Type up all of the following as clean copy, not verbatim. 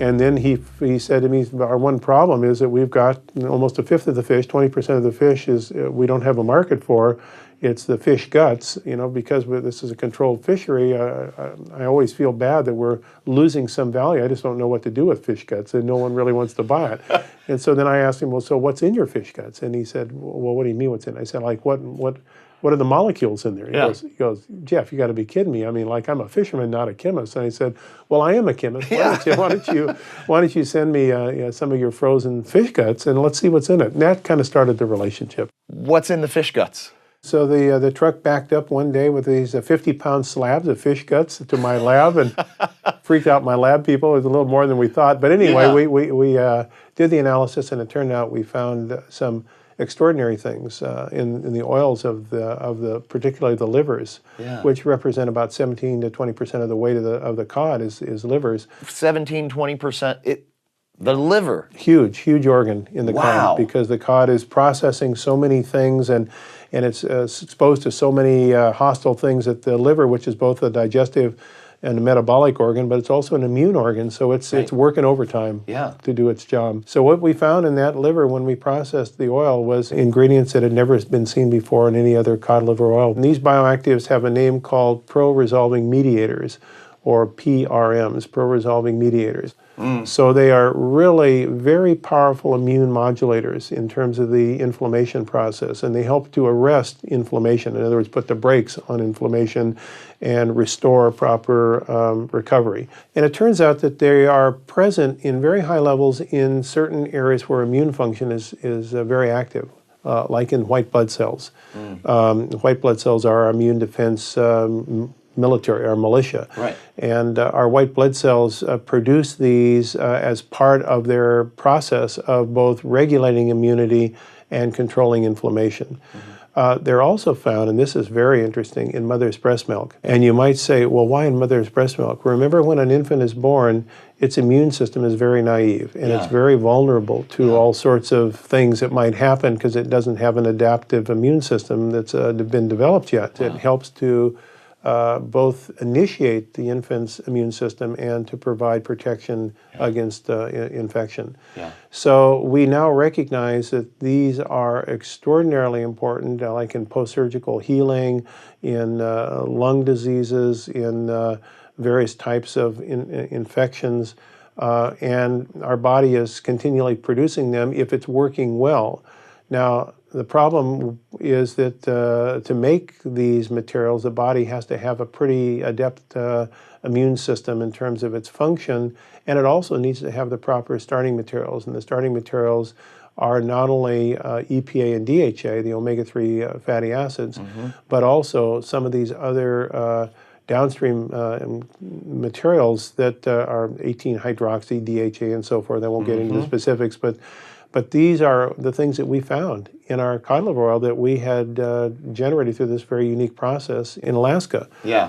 And then he said to me, our one problem is that we've got almost a fifth of the fish, 20% of the fish is we don't have a market for. It's the fish guts, because this is a controlled fishery. I always feel bad that we're losing some value. I just don't know what to do with fish guts, and no one really wants to buy it. And so then I asked him, well, so what's in your fish guts? And he said, well, what do you mean what's in it? I said, like, what are the molecules in there? He goes, Jeff, you got to be kidding me. I mean, like, I'm a fisherman, not a chemist. And I said, well, I am a chemist. Why don't you send me some of your frozen fish guts and let's see what's in it. And that kind of started the relationship. What's in the fish guts? So the truck backed up one day with these 50-pound slabs of fish guts to my lab and freaked out my lab people. It was a little more than we thought. But anyway, we did the analysis, and it turned out we found some extraordinary things in the oils of the particularly the livers, which represent about 17 to 20% of the weight of the cod is livers. 17-20%. The liver. Huge organ in the cod, because the cod is processing so many things and it's exposed to so many hostile things at the liver, which is both a digestive and a metabolic organ, but it's also an immune organ, so it's working overtime to do its job. So what we found in that liver when we processed the oil was ingredients that had never been seen before in any other cod liver oil. And these bioactives have a name called Pro-Resolving Mediators, or PRMs, Pro-Resolving Mediators. So they are really very powerful immune modulators in terms of the inflammation process, and they help to arrest inflammation. In other words, put the brakes on inflammation and restore proper recovery. And it turns out that they are present in very high levels in certain areas where immune function is very active. Like in white blood cells. White blood cells are our immune defense military, our militia. Right. And our white blood cells produce these as part of their process of both regulating immunity and controlling inflammation. They're also found, and this is very interesting, in mother's breast milk. And you might say, well, why in mother's breast milk? Remember, when an infant is born, its immune system is very naive, and it's very vulnerable to all sorts of things that might happen because it doesn't have an adaptive immune system that's been developed yet. It helps to both initiate the infant's immune system and to provide protection against infection. So we now recognize that these are extraordinarily important, like in post-surgical healing, in lung diseases, in various types of infections, and our body is continually producing them if it's working well. Now, the problem is that to make these materials, the body has to have a pretty adept immune system in terms of its function, and it also needs to have the proper starting materials. And the starting materials are not only EPA and DHA, the omega-3 fatty acids, but also some of these other downstream materials that are 18-hydroxy, DHA, and so forth. I won't get into the specifics, but these are the things that we found in our cod liver oil that we had generated through this very unique process in Alaska.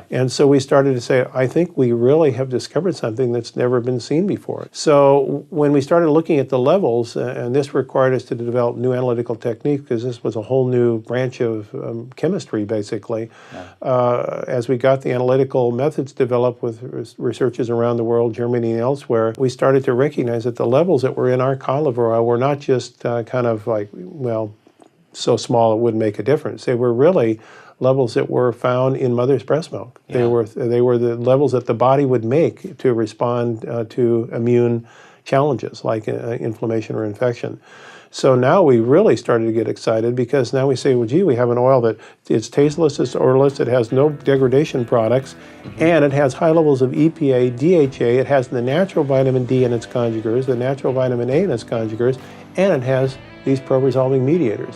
And so we started to say, I think we really have discovered something that's never been seen before. So when we started looking at the levels, and this required us to develop new analytical techniques, because this was a whole new branch of chemistry, basically. As we got the analytical methods developed with researchers around the world, Germany and elsewhere, we started to recognize that the levels that were in our cod liver oil were not just kind of like, well, so small it wouldn't make a difference. They were really levels that were found in mother's breast milk. They were the levels that the body would make to respond to immune challenges like inflammation or infection. So now we really started to get excited, because now we say, well, gee, we have an oil that it's tasteless, it's odorless, it has no degradation products, and it has high levels of EPA, DHA, it has the natural vitamin D in its conjugates, the natural vitamin A in its conjugates, and it has these pro-resolving mediators.